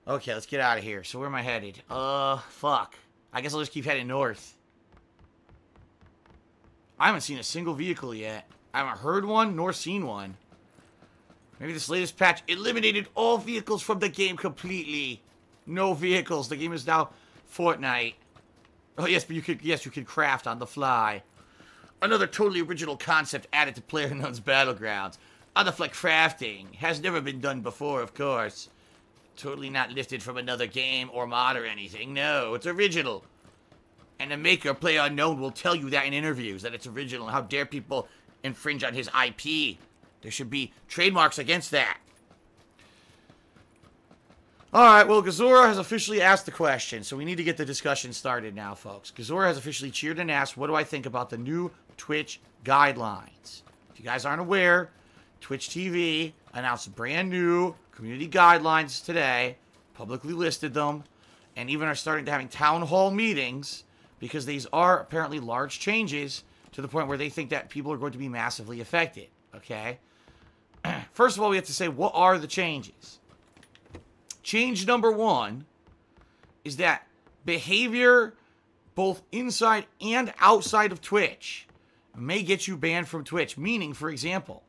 Okay, let's get out of here. So where am I headed? Fuck. I guess I'll just keep heading north. I haven't seen a single vehicle yet. I haven't heard one nor seen one. Maybe this latest patch eliminated all vehicles from the game completely. No vehicles. The game is now Fortnite. Oh yes, but you could craft on the fly. Another totally original concept added to PlayerUnknown's Battlegrounds. On-the-fly crafting has never been done before, of course. Totally not lifted from another game or mod or anything. No, it's original. And the maker, PlayerUnknown, will tell you that in interviews, that it's original. How dare people infringe on his IP? There should be trademarks against that. Alright, well, Gazora has officially asked the question, so we need to get the discussion started now, folks. Gazora has officially cheered and asked, what do I think about the new Twitch guidelines? If you guys aren't aware, Twitch TV announced brand new community guidelines today, publicly listed them, and even are starting to having town hall meetings, because these are apparently large changes to the point where they think that people are going to be massively affected, okay? First of all, we have to say, what are the changes? Change number one is that behavior, both inside and outside of Twitch, may get you banned from Twitch. Meaning, for example,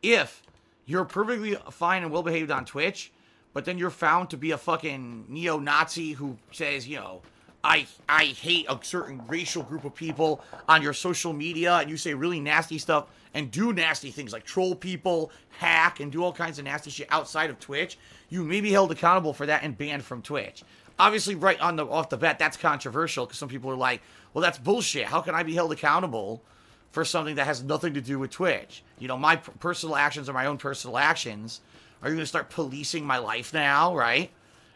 if you're perfectly fine and well-behaved on Twitch, but then you're found to be a fucking neo-Nazi who says, you know, I hate a certain racial group of people on your social media, and you say really nasty stuff and do nasty things like troll people, hack, and do all kinds of nasty shit outside of Twitch, you may be held accountable for that and banned from Twitch. Obviously, right off the bat, that's controversial because some people are like, well, that's bullshit. How can I be held accountable for something that has nothing to do with Twitch? You know, my personal actions are my own personal actions. Are you going to start policing my life now, right?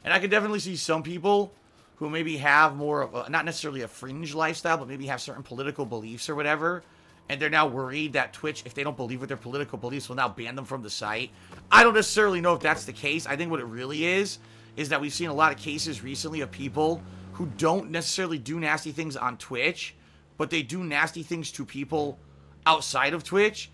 And I can definitely see some people who maybe have more of a, not necessarily a fringe lifestyle, but maybe have certain political beliefs or whatever, and they're now worried that Twitch, if they don't believe with their political beliefs, will now ban them from the site. I don't necessarily know if that's the case. I think what it really is that we've seen a lot of cases recently of people who don't necessarily do nasty things on Twitch, but they do nasty things to people outside of Twitch,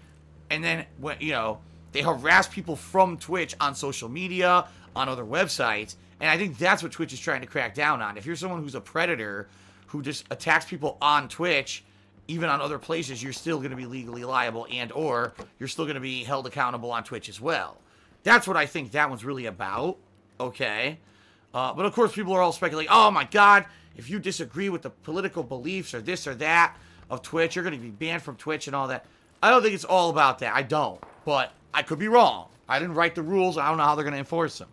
and then, you know, they harass people from Twitch on social media, on other websites, and I think that's what Twitch is trying to crack down on. If you're someone who's a predator, who just attacks people on Twitch, even on other places, you're still going to be legally liable, and or you're still going to be held accountable on Twitch as well. That's what I think that one's really about, okay? But of course, people are all speculating, oh my god, if you disagree with the political beliefs or this or that of Twitch, you're going to be banned from Twitch and all that. I don't think it's all about that. I don't. But I could be wrong. I didn't write the rules. I don't know how they're going to enforce them.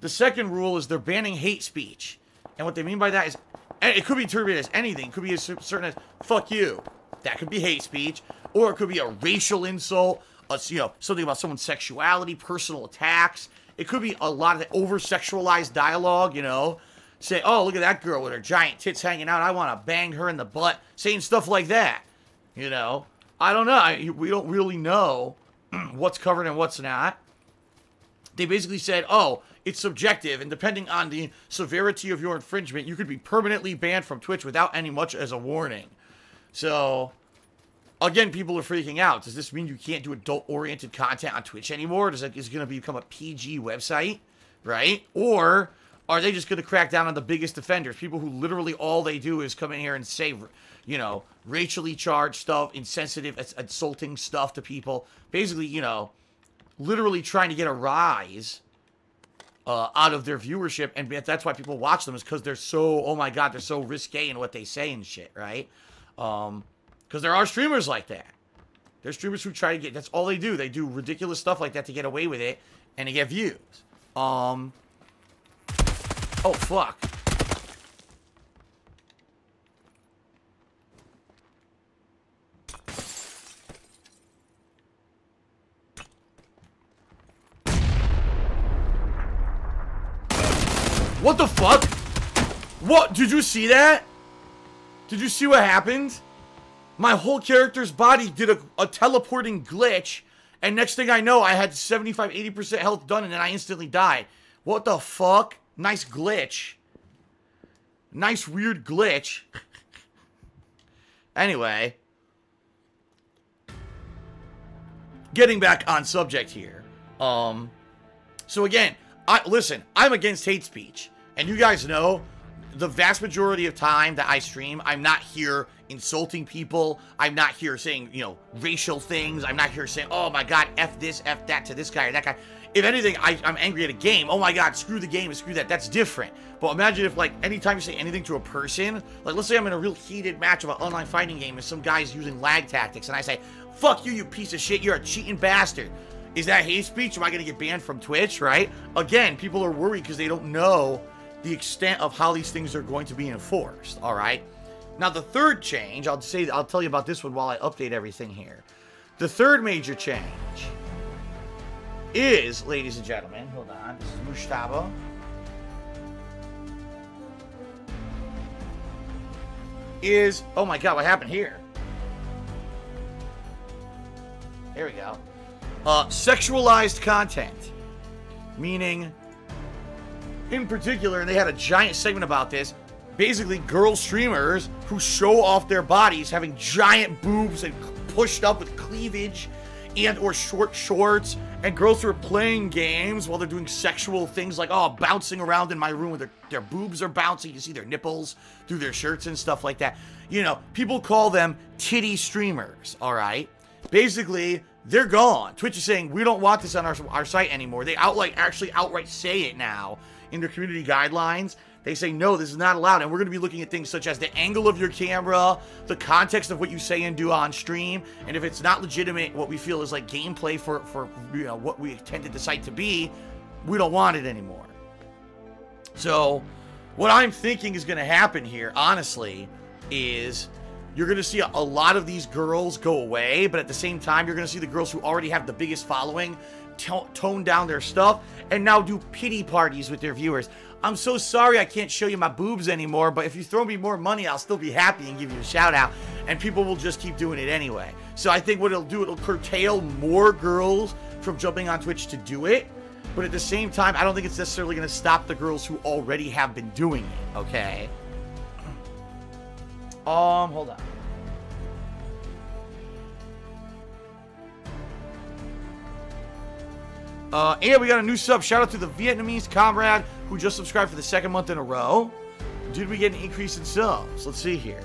The second rule is they're banning hate speech. And what they mean by that is, it could be interpreted as anything. It could be as certain as, fuck you. That could be hate speech. Or it could be a racial insult, you know, something about someone's sexuality, personal attacks. It could be a lot of the over-sexualized dialogue, you know. Say, oh, look at that girl with her giant tits hanging out. I want to bang her in the butt. Saying stuff like that, you know. I don't know. We don't really know what's covered and what's not. They basically said, oh, it's subjective, and depending on the severity of your infringement, you could be permanently banned from Twitch without any much as a warning. So, again, people are freaking out. Does this mean you can't do adult-oriented content on Twitch anymore? Is it going to become a PG website, right? Or are they just going to crack down on the biggest offenders? People who literally all they do is come in here and say, you know, racially charged stuff, insensitive, insulting stuff to people. Basically, you know, literally trying to get a rise out of their viewership, and that's why people watch them, is because they're so, oh my god, they're so risque in what they say and shit, right? Because there are streamers like that. There's streamers who try to get, that's all they do. They do ridiculous stuff like that to get away with it, and to get views. Oh, fuck. What the fuck? What? Did you see that? Did you see what happened? My whole character's body did a teleporting glitch, and next thing I know, I had 75, 80% health done, and then I instantly died. What the fuck? Nice glitch. Nice weird glitch. Anyway. Getting back on subject here. So again, Listen, I'm against hate speech. And you guys know, the vast majority of time that I stream, I'm not here insulting people. I'm not here saying, you know, racial things. I'm not here saying, oh my God, F this, F that to this guy or that guy. If anything, I'm angry at a game. Oh my God, screw the game and screw that. That's different. But imagine if, like, anytime you say anything to a person, like, let's say I'm in a real heated match of an online fighting game and some guy's using lag tactics, and I say, fuck you, you piece of shit, you're a cheating bastard. Is that hate speech? Am I going to get banned from Twitch, right? Again, people are worried because they don't know the extent of how these things are going to be enforced, all right? Now, the third change, I'll tell you about this one while I update everything here. The third major change is, ladies and gentlemen, hold on, this is Mushtaba. Is, oh my God, what happened here? There we go. Sexualized content. Meaning, in particular, and they had a giant segment about this, basically girl streamers who show off their bodies having giant boobs and pushed up with cleavage and or short shorts, and girls who are playing games while they're doing sexual things like, oh, bouncing around in my room with their boobs are bouncing. You see their nipples through their shirts and stuff like that. You know, people call them titty streamers, all right? Basically, they're gone. Twitch is saying, we don't want this on our site anymore. They actually outright say it now in their community guidelines. They say, no, this is not allowed. And we're going to be looking at things such as the angle of your camera, the context of what you say and do on stream. And if it's not legitimate, what we feel is like gameplay for you know, what we intended the site to be, we don't want it anymore. So what I'm thinking is going to happen here, honestly, is you're going to see a lot of these girls go away. But at the same time, you're going to see the girls who already have the biggest following tone down their stuff and now do pity parties with their viewers. I'm so sorry I can't show you my boobs anymore, but if you throw me more money, I'll still be happy and give you a shout out, and people will just keep doing it anyway. So I think what it'll do, it'll curtail more girls from jumping on Twitch to do it, but at the same time, I don't think it's necessarily going to stop the girls who already have been doing it, okay? Hold on. And we got a new sub. Shout out to the Vietnamese comrade who just subscribed for the second month in a row. Did we get an increase in subs? Let's see here.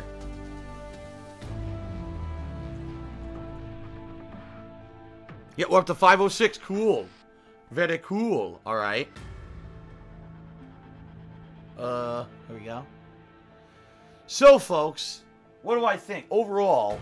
Yeah, we're up to 506. Cool. Very cool. All right. Here we go. So, folks, what do I think? Overall,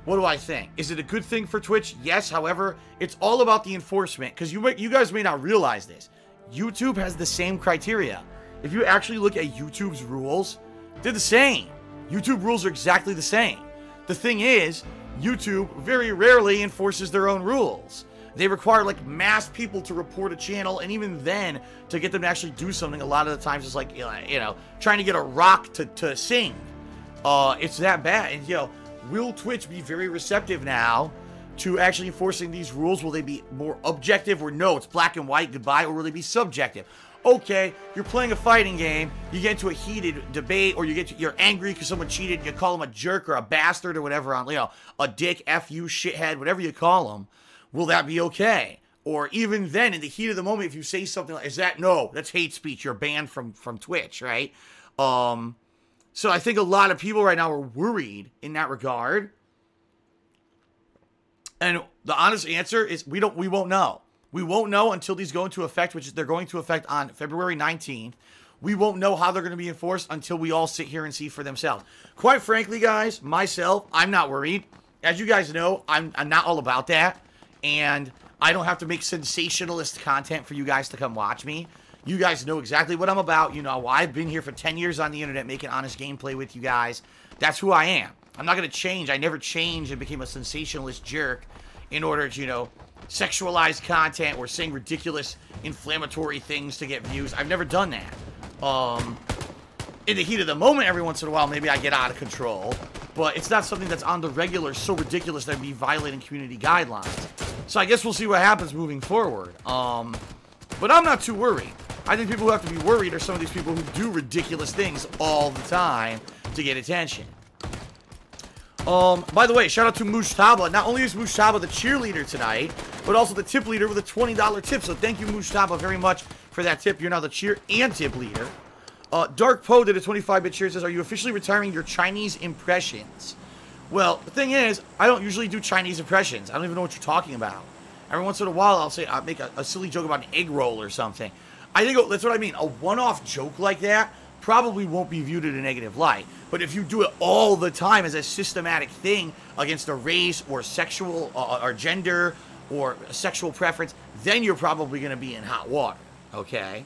what do I think? Is it a good thing for Twitch? Yes. However, it's all about the enforcement, because you guys may not realize this. YouTube has the same criteria. If you actually look at YouTube's rules, they're the same. YouTube rules are exactly the same. The thing is, YouTube very rarely enforces their own rules. They require, like, mass people to report a channel, and even then, to get them to actually do something, a lot of the times it's like, you know, trying to get a rock to sing. It's that bad. And, you know, will Twitch be very receptive now to actually enforcing these rules? Will they be more objective, or no, it's black and white, goodbye, or will they be subjective? Okay, you're playing a fighting game, you get into a heated debate, or you're angry because someone cheated, you call them a jerk or a bastard or whatever, on, you know, a dick, F you, shithead, whatever you call them. Will that be okay? Or even then, in the heat of the moment, if you say something like, no, that's hate speech, you're banned from Twitch, right? So I think a lot of people right now are worried in that regard. And the honest answer is we won't know. We won't know until these go into effect, which they're going to effect on February 19th. We won't know how they're going to be enforced until we all sit here and see for themselves. Quite frankly, guys, myself, I'm not worried. As you guys know, I'm not all about that. And I don't have to make sensationalist content for you guys to come watch me. You guys know exactly what I'm about. You know, I've been here for 10 years on the internet making honest gameplay with you guys. That's who I am. I'm not going to change. I never changed and became a sensationalist jerk in order to, you know, sexualize content or saying ridiculous, inflammatory things to get views. I've never done that. In the heat of the moment, every once in a while, maybe I get out of control. But it's not something that's on the regular, so ridiculous that I'd be violating community guidelines. So I guess we'll see what happens moving forward. But I'm not too worried. I think people who have to be worried are some of these people who do ridiculous things all the time to get attention. By the way, shout out to Mushtaba. Not only is Mushtaba the cheerleader tonight, but also the tip leader with a $20 tip. So thank you, Mushtaba, very much for that tip. You're now the cheer and tip leader. Dark Poe did a 25-bit cheer. Says, are you officially retiring your Chinese impressions? Well, the thing is, I don't usually do Chinese impressions. I don't even know what you're talking about. Every once in a while, I'll make a silly joke about an egg roll or something. I think that's what I mean. A one-off joke like that probably won't be viewed in a negative light. But if you do it all the time as a systematic thing against a race or sexual or gender or sexual preference, then you're probably going to be in hot water, okay?